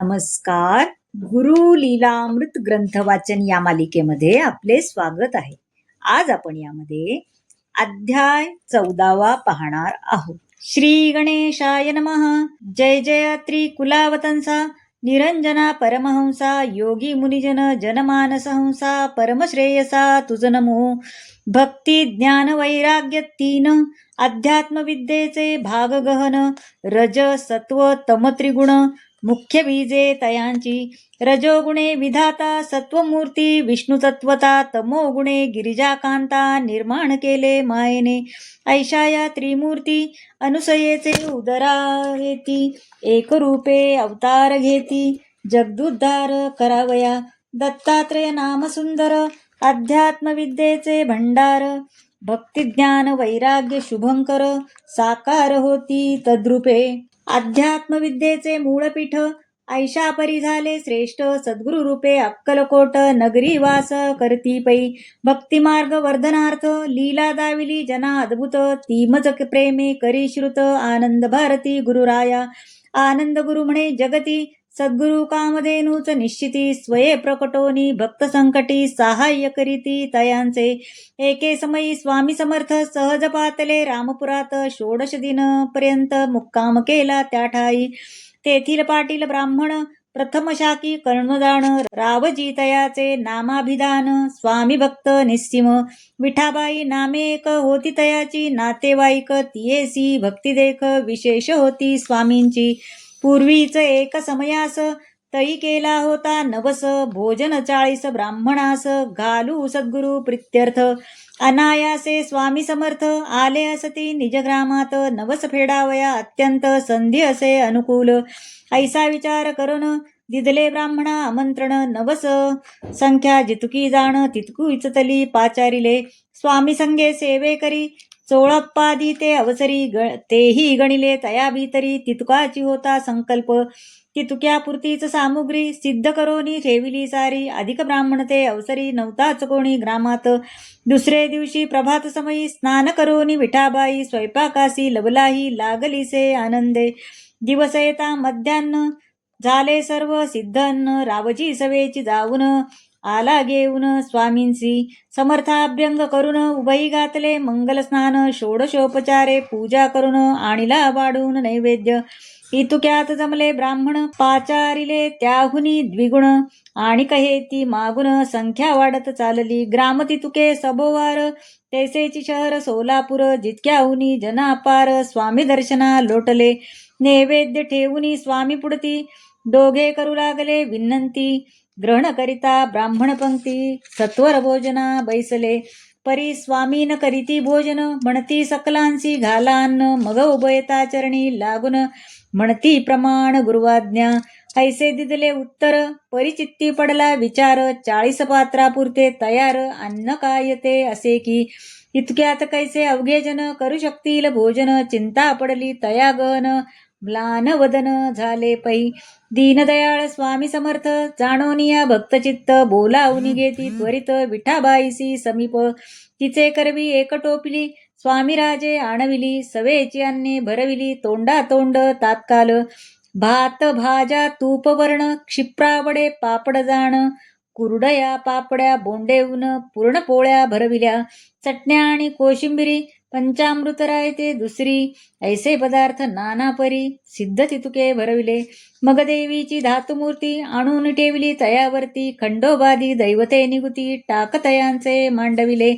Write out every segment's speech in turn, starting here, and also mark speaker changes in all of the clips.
Speaker 1: नमस्कार. गुरु लीलामृत ग्रंथ वाचन या मालिकेमध्ये आपले स्वागत आहे. आज आपण यामध्ये अध्याय 14वा पाहणार आहोत. श्री गणेशाय नमः. जय जय त्रिकुलावतंसा निरंजना परमहंसा योगी मुनिजन जनमानसहंसा परमश्रेयसा तुझ नमो. भक्ती ज्ञान वैराग्य तीन अध्यात्म विद्येचे भाग गहन रज सत्व तम त्रिगुण मुख्य बीजे तयांची. रजोगुणे विधाता सत्वमूर्ती विष्णू तत्वता तमोगुणे गिरिजाकांता निर्माण केले मायेने. ऐशा या त्रिमूर्ती अनुसयेचे उदराहेती एक रूपे अवतार घेती जगदुद्धार करावया. दत्तात्रेय नाम सुंदर अध्यात्म विद्येचे भंडार भक्तिज्ञान वैराग्य शुभंकर साकार होती तद्रूपे. अध्यात्म विद्येचे मूळपीठ ऐशापरी झाले श्रेष्ठ सद्गुरु रूपे अक्कलकोट नगरी वास करती पै. भक्तिमार्ग वर्धनार्थ लीला दाविली जना अद्भुत तीमज प्रेमे करी श्रुत आनंद भारती गुरुराया. आनंद गुरु म्हणे जगती सद्गुरु कामधेनूच निश्चिती स्वये प्रकटोनी भक्त संकटी सहाय्य करीती तयांचे. एके समयी स्वामी समर्थ सहज पातले रामपुरात 16 दिन पर्यंत मुक्काम केला त्या ठाई. तेथील पाटील ब्राह्मण प्रथम शाकी कर्णदान रावजी तयाचे नामाभिधान. स्वामी भक्त निस्सीम विठाबाई नामे एक होती तयाची नातेवाईक तियेसी भक्ती देख विशेष होती स्वामींची. पूर्वीच एक समयास तई केला होता नवस भोजन 40 ब्राह्मणास घालू सद्गुरु प्रित्यर्थ. अनायासे स्वामी समर्थ आले असती निजग्रामात नवस फेडावया अत्यंत संधी असे अनुकूल. ऐसा विचार करून दिदले ब्राह्मणा आमंत्रण नवस संख्या जितकी जाण तितकू इचतली पाचारिले. स्वामी संगे सेवे करी चोळप्पादी ते अवसरी तेही गणिले तया भीतरी तितकाची होता संकल्प. तितक्यापुरतीच सामुग्री सिद्ध करोनी ठेविली सारी अधिक ब्राह्मण ते अवसरी नव्हताच कोणी ग्रामात. दुसरे दिवशी प्रभात समयी स्नान करोनी विठाबाई स्वयंपाकासी लवलाही लागलीसे आनंदे. दिवस येता मध्यान्न झाले सर्व सिद्धन्न रावजी सवेची जाऊन आला घेऊन स्वामींसी. समर्थाभ्यंग करून उभई घातले मंगल स्नान षोडशोपचारे पूजा करून आणिला वाढून नैवेद्य. इतुक्यात जमले ब्राह्मण पाचारिले त्याहुनी द्विगुण आणि कहेती मागुन संख्या वाढत चालली. ग्राम तितुके सभोवार तैसेची शहर सोलापूर जितक्याहुनी जनापार. स्वामी दर्शना लोटले नैवेद्य ठेवूनी स्वामी पुढती दोघे करू लागले विनंती. ग्रहण करिता ब्राह्मण पंक्ती सत्वर भोजना बैसले परी स्वामीन करीती भोजन म्हणती सकलांसी घालान्न. मग उभयता चरणी लागून म्हणती प्रमाण गुरुवाज्ञा. ऐसे दिदले उत्तर परिचित्ती पडला विचार 40 पात्रापुरते तयार अन्न काय ते असे की. इतक्यात कैसे अवघे जन करू शकतील भोजन चिंता पडली तया गहन म्लान वदन झाले पै. दीनदयाळ स्वामी समर्थ जाणोनिया भक्तचित्त बोलावून घेती त्वरित विठाबाईसी समीप. तिचे करवी एक टोपली स्वामी राजे आणविली सवेची अन्ने भरविली तोंडा तोंड तात्काल. भात भाज्या तूप वर्ण क्षिप्रावडे पापड जाण कुरडया पापड्या बोंडेऊन पूर्ण पोळ्या भरविल्या. चटण्या आणि कोशिंबिरी पंचामृत रायते दुसरी ऐसे पदार्थ नाना परी सिद्ध तितुके भरविले. मग देवीची धातुमूर्ती आणून ठेवली तयावरती खंडोबादी दैवते निगुती टाकतयांचे मांडविले.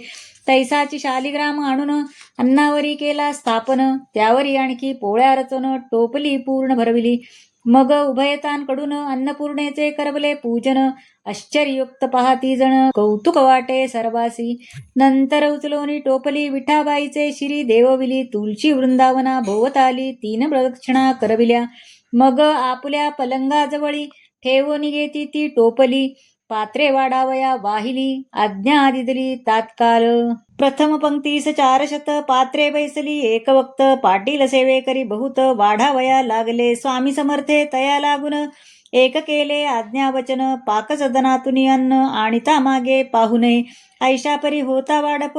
Speaker 1: तैसाची शालिग्राम आणून अन्नावरी केला स्थापन त्यावरी आणखी पोळ्या रचून टोपली पूर्ण भरविली. मग उभयतांकडून अन्नपूर्णेचे करवले पूजन आश्चर्ययुक्त पाहती जण कौतुक वाटे सर्वासी. नंतर उचलोनी टोपली विठाबाईचे शिरी देवविली तुलची वृंदावना भोवताली 3 प्रदक्षिणा करविल्या. मग आपुल्या पलंगाजवळी ठेवून घेती ती टोपली पात्रे वाढावया वाहिली आज्ञा दिदली तात्काळ. प्रथम पंक्तीस 400 पात्रे बैसली एक वक्त पाटील सेवे करी बहुत वाढावया लागले. स्वामी समर्थे तया लागून एक केले आज्ञावचन पाकसदनातून अन्न आणिता मागे पाहू नये. ऐशापरी होता वाढप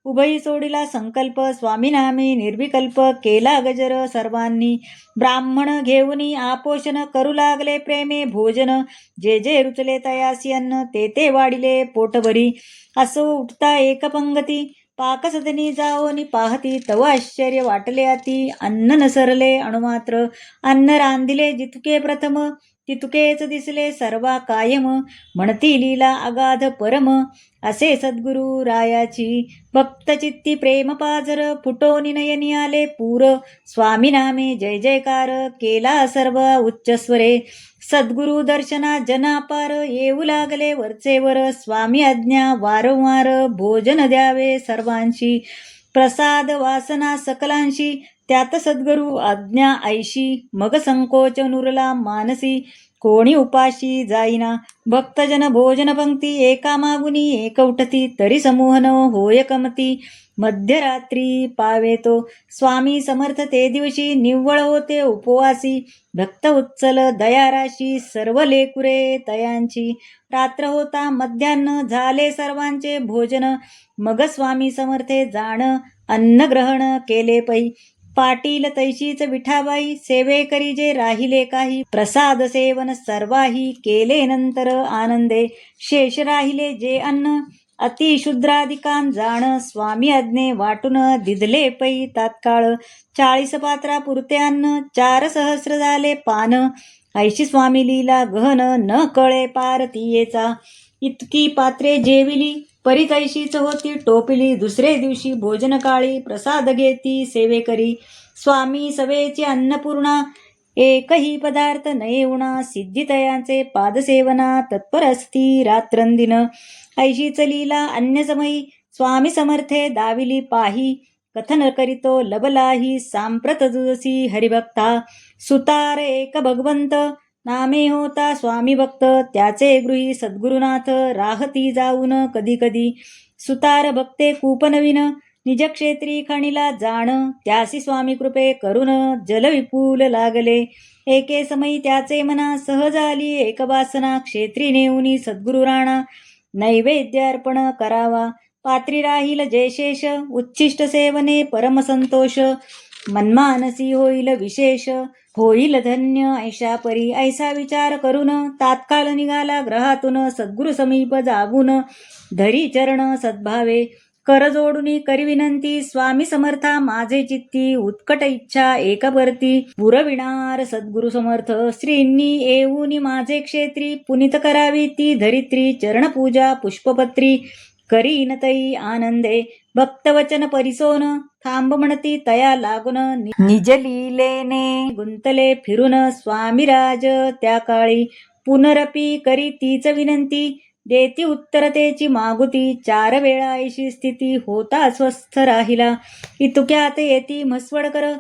Speaker 1: उभई सोडिला संकल्प, स्वामी नामे निर्विकल्प, केला गजर सर्वांनी. ब्राह्मण घेऊनी आपोषण, करू लागले प्रेमे भोजन. जे जे रुचले तयासी अन्न, ते ते वाढिले पोटभरी. असो उठता एक पंगती, पाकसदनी जाओनी पाहती. तव आश्चर्य वाटले अति, अन्न न सरले अणुमात्र. अन्न रांधिले जितके प्रथम, तितकेच दिसले सर्वा कायम. म्हणती लीला अगाध परम, असे सद्गुरु रायाची. भक्तचित्ती प्रेम पाझर, फुटोनी नयनी आले पूर. स्वामी नामे जय जयकार, केला सर्व उच्च स्वरे. सद्गुरु दर्शना जनापार, येऊ लागले वरचेवर. स्वामी आज्ञा वारंवार, भोजन द्यावे सर्वांशी. प्रसाद वासना सकलांशी, त्यात सद्गुरु आज्ञा ऐशी. मग संकोच नुरला मानसी, कोणी उपाशी जाईना. भक्तजन भोजन पंक्ती, एका मागुनी एक उठती. तरी समूह न होय कमती, मध्यरात्री पावेतो. स्वामी समर्थ ते दिवशी, निव्वळ होते उपवासी. भक्त उच्चल दयाराशी, सर्व लेकुरे तयांची. रात्र होता मध्यान्ह, झाले सर्वांचे भोजन. मग स्वामी समर्थे जाण, अन्न ग्रहण केले पै. पाटील तैशीच विठाबाई, सेवेकरी जे राहिले काही. प्रसाद सेवन सर्वाही, केले नंतर आनंदे. शेष राहिले जे अन्न, अतिशूद्राधिकां जाण. स्वामी आज्ञे वाटून दिदले पै तात्काळ. 40 पात्रा पुरते अन्न, 4 सहस्र झाले पान. ऐशी स्वामी लीला गहन, न कळे पार तियेचा. इतकी पात्रे जेविली, परी तैशीच होती टोपली. दुसरे दिवशी भोजन काळी, प्रसाद घेती सेवेकरी. स्वामी सवेची अन्नपूर्णा, एकही पदार्थ नये उणा. सिद्धी तयांचे पादसेवना, तत्पर असती रात्रंदिन. ऐशीच लीला अन्यसमयी, स्वामी समर्थे दाविली पाही. कथन करीतो लबलाही, सांप्रत दुदसी हरिभक्ता. सुतार एक भगवंत, नामे होता स्वामी भक्त. त्याचे गृही सद्गुरुनाथ, राहती जाऊन कधी कधी. सुतार भक्ते खूप नवीन, निजक्षेत्री खणिला जाण. त्यासी स्वामी कृपे करून, जल विपुल लागले. एके समयी त्याचे मना, सहज आली एक वासना. क्षेत्री नेऊनी सद्गुरु राणा, नैवेद्य अर्पण करावा. पात्री राहील जयशेष, उच्छिष्ट सेवने परमसंतोष. मनमानसी होईल विशेष, होईल धन्य ऐशा परी. ऐसा विचार करून, तात्काळ निघाला ग्रहातून. सद्गुरु समीप जागून, धरी चरण सद्भावे. कर जोडून करी विनंती, स्वामी समर्था माझे चित्ती. उत्कट इच्छा एक परती, पुरविणार सद्गुरु समर्थ. श्रींनी येऊनी माझे क्षेत्री, पुनीत करावी ती धरित्री. चरणपूजा पुष्पपत्री, करीन तई आनंदे. भक्तवचन परिसोन, थांब म्हणती तया लागून. निज लीलेने गुंतले फिरून, स्वामीराज त्या काळी. पुनरपी करी तीच विनंती, देती उत्तरतेची मागुती. 4 वेळा ऐशी स्थिती, होता स्वस्थ राहिला. इतुक्यात येती म्हसवडकर,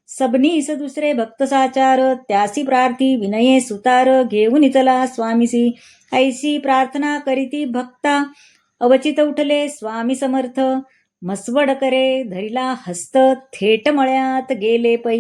Speaker 1: सबनीस दुसरे भक्त साचार. त्यासी प्रार्थी विनये सुतार, घेऊन चला स्वामीसी. ऐसी प्रार्थना करीती भक्ता, अवचित उठले स्वामी समर्थ. मसवड करे धरिला हस्त, थेट मळ्यात गेले पै.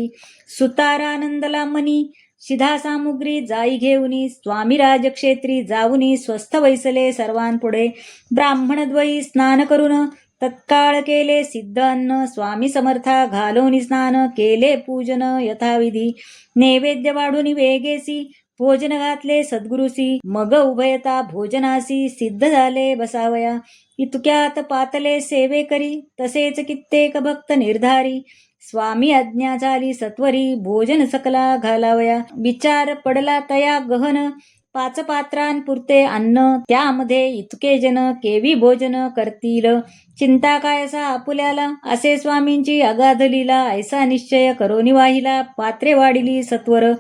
Speaker 1: सुतारानंदला मनी, शिधा सामुग्री जाई घेऊनी. स्वामी राजक्षेत्री जाऊनी, स्वस्थ वैसले सर्वांपुढे. ब्राह्मणद्वयी स्नान करून, तत्काळ केले सिद्ध अन्न. स्वामी समर्था घालोनी स्नान, केले पूजन यथाविधी. नैवेद्य वाढून वेगेसी, भोजन घातले सद्गुरुसी. मग उभयता भोजनासी, सिद्ध झाले बसावया. इतक्यात पातले सेवे करी, तसेच कित्येक भक्त निर्धारी. स्वामी आज्ञा झाली सत्वरी, भोजन सकला घालावया. विचार पडला तया गहन, 5 पात्रांपुरते अन्न. त्यामध्ये इतके जन केवी भोजन करतील. चिंता कायसा आपुल्याला, असे स्वामींची अगाध लीला. ऐसा निश्चय करोनी वाहिला, पात्रे वाढिली सत्वर.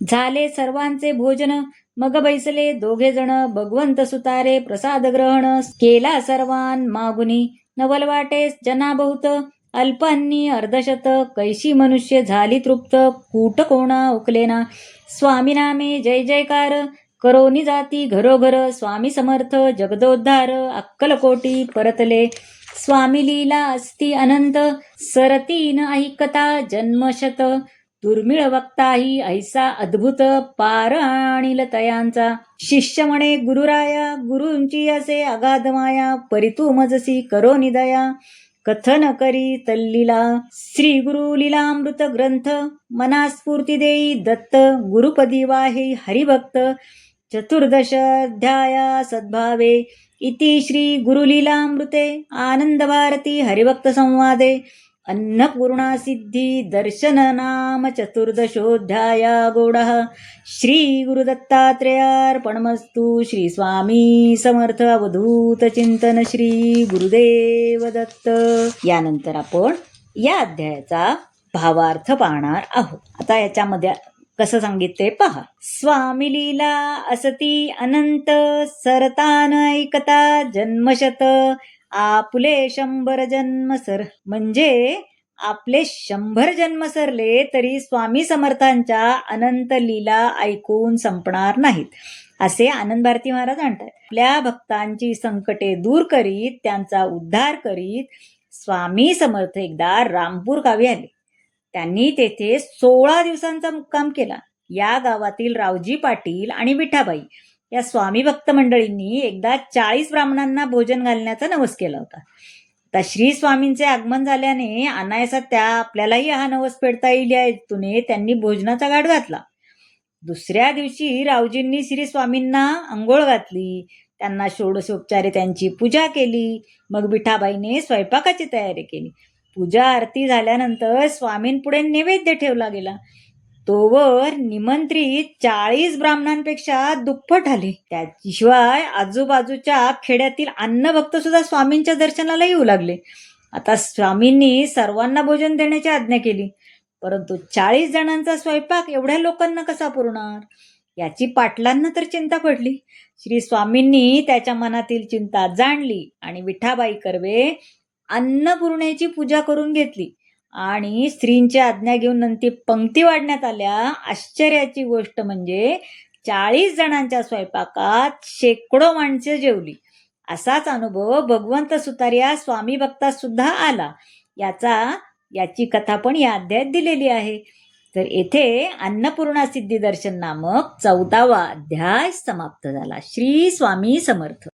Speaker 1: झाले सर्वांचे भोजन, मग बैसले 2 जण. भगवंत सुतारे प्रसाद ग्रहण, केला सर्वान मागुनी. नवल वाटे जना बहुत, अल्प अन्नी अर्धशत. कैशी मनुष्य झाली तृप्त, कूट कोणा उकलेना. स्वामी नामे जय जयकार, करोनी जाती घरोघर. स्वामी समर्थ जगदोद्धार, अक्कलकोटी परतले. स्वामी लीला असती अनंत, सरती न ऐकता जन्मशत. दुर्मिळ वक्ताही ऐसा अद्भुत, पार आणील तयांचा. शिष्य म्हणे गुरुराया, गुरूंची असे अगाध माया. परितू मजसी करोनी दया, कथन करी तल्लीला. श्री गुरु लीलामृत ग्रंथ मनास्फूर्ती देई दत्त. गुरुपदी वाहे हरिभक्त. चतुर्दश अध्याया सद्भावे. इति श्री गुरुलीलामृते आनंद भारती हरिभक्त संवादे अन्नपूर्णा सिद्धी दर्शन नाम चतुर्दशोऽध्याया गौडः. श्री गुरुदत्तात्रेयार्पणमस्तु. श्री स्वामी समर्थ अवधूत चिंतन. श्री गुरुदेव दत्त. यानंतर आपण या अध्यायाचा भावार्थ पाहणार आहोत. आता याच्यामध्ये कसं सांगितले पहा. स्वामी लीला असती अनंत सरतान ऐकता जन्मशत. आपले 100 जन्म सर. म्हणजे आपले 100 जन्म सरले तरी स्वामी समर्थांच्या अनंत लीला ऐकून संपणार नाहीत, असे आनंद भारती महाराज म्हणतात. आपल्या भक्तांची संकटे दूर करीत त्यांचा उद्धार करीत स्वामी समर्थ एकदा रामपूर गावी आले. त्यांनी तेथे 16 दिवसांचा मुक्काम केला. या गावातील रावजी पाटील आणि विठाबाई या स्वामी भक्त मंडळींनी एकदा 40 ब्राह्मणांना भोजन घालण्याचा नवस केला होता. आता श्री स्वामींचे आगमन झाल्याने अनायसा त्या आपल्यालाही हा नवस फेडता येईल या हेतूने त्यांनी भोजनाचा गाठ घातला. दुसऱ्या दिवशी रावजींनी श्री स्वामींना अंघोळ घातली. त्यांना षोडशोपचारे त्यांची पूजा केली. मग विठाबाईने स्वयंपाकाची तयारी केली. पूजा आरती झाल्यानंतर स्वामींपुढे नैवेद्य ठेवला गेला. तोवर निमंत्रित 40 ब्राह्मणांपेक्षा दुप्पट आले. त्याशिवाय आजूबाजूच्या खेड्यातील अन्नभक्त सुद्धा स्वामींच्या दर्शनाला येऊ लागले. आता स्वामींनी सर्वांना भोजन देण्याची आज्ञा केली, परंतु 40 जणांचा स्वयंपाक एवढ्या लोकांना कसा पुरणार याची पाटलांना तर चिंता पडली. श्री स्वामींनी त्याच्या मनातील चिंता जाणली आणि विठाबाई कर्वे अन्नपूर्णेची पूजा करून घेतली आणि स्त्रींची आज्ञा घेऊन नंतर पंक्ती वाढण्यात आल्या. आश्चर्याची गोष्ट म्हणजे 40 जणांच्या स्वयंपाकात शेकडो माणसे जेवली. असाच अनुभव भगवंत सुतारिया स्वामी भक्तात सुद्धा आला. याची कथा पण या अध्यायात दिलेली आहे. तर येथे अन्नपूर्णा सिद्धी दर्शन नामक 14वा अध्याय समाप्त झाला. श्री स्वामी समर्थ.